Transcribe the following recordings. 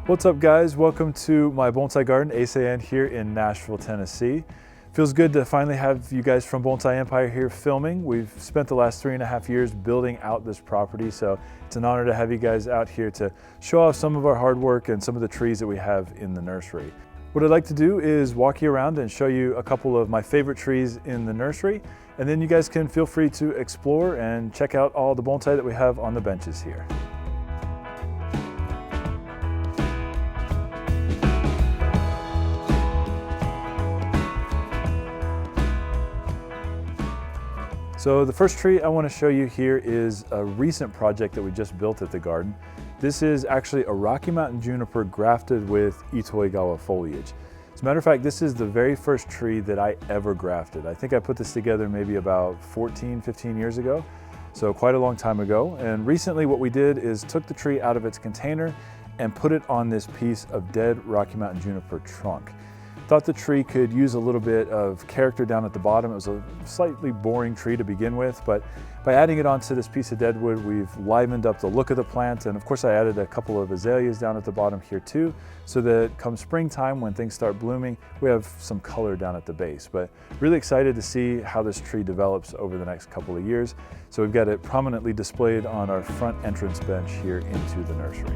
What's up, guys? Welcome to my bonsai garden, Eisei-en, here in Nashville, Tennessee. Feels good to finally have you guys from Bonsai Empire here filming. We've spent the last 3.5 years building out this property, so it's an honor to have you guys out here to show off some of our hard work and some of the trees that we have in the nursery. What I'd like to do is walk you around and show you a couple of my favorite trees in the nursery, and then you guys can feel free to explore and check out all the bonsai that we have on the benches here. So the first tree I want to show you here is a recent project that we just built at the garden. This is actually a Rocky Mountain juniper grafted with Itoigawa foliage. As a matter of fact, this is the very first tree that I ever grafted. I think I put this together maybe about 15 years ago, so quite a long time ago. And recently what we did is took the tree out of its container and put it on this piece of dead Rocky Mountain juniper trunk. Thought the tree could use a little bit of character down at the bottom. It was a slightly boring tree to begin with, but by adding it onto this piece of deadwood, we've livened up the look of the plant. And of course, I added a couple of azaleas down at the bottom here too, so that come springtime when things start blooming, we have some color down at the base. But really excited to see how this tree develops over the next couple of years. So we've got it prominently displayed on our front entrance bench here into the nursery.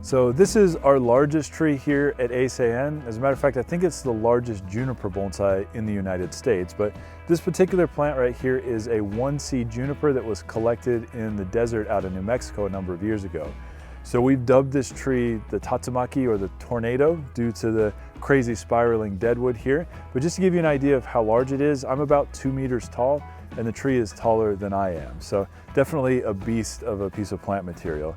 So this is our largest tree here at Eisei-en. As a matter of fact, I think it's the largest juniper bonsai in the United States, but this particular plant right here is a 1-seed juniper that was collected in the desert out of New Mexico a number of years ago. So we've dubbed this tree the Tatsumaki, or the tornado, due to the crazy spiraling deadwood here. But just to give you an idea of how large it is, I'm about 2 meters tall and the tree is taller than I am. So definitely a beast of a piece of plant material.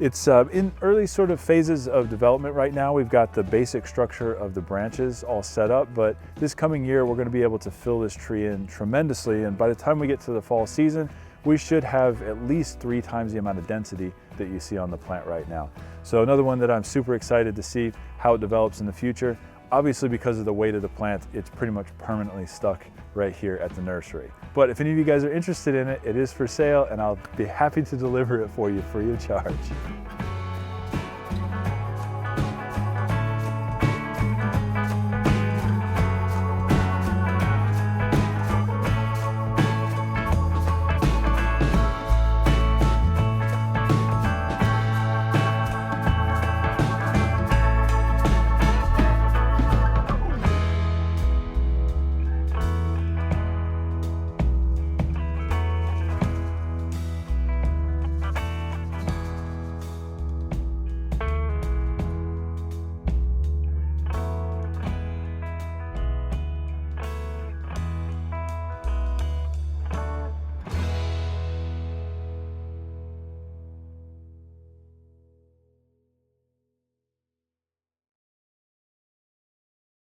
It's in early sort of phases of development right now. We've got the basic structure of the branches all set up, but this coming year we're going to be able to fill this tree in tremendously, and by the time we get to the fall season, we should have at least 3 times the amount of density that you see on the plant right now. So another one that I'm super excited to see how it develops in the future. Obviously, because of the weight of the plant, it's pretty much permanently stuck right here at the nursery. But if any of you guys are interested in it, it is for sale, and I'll be happy to deliver it for you free of charge.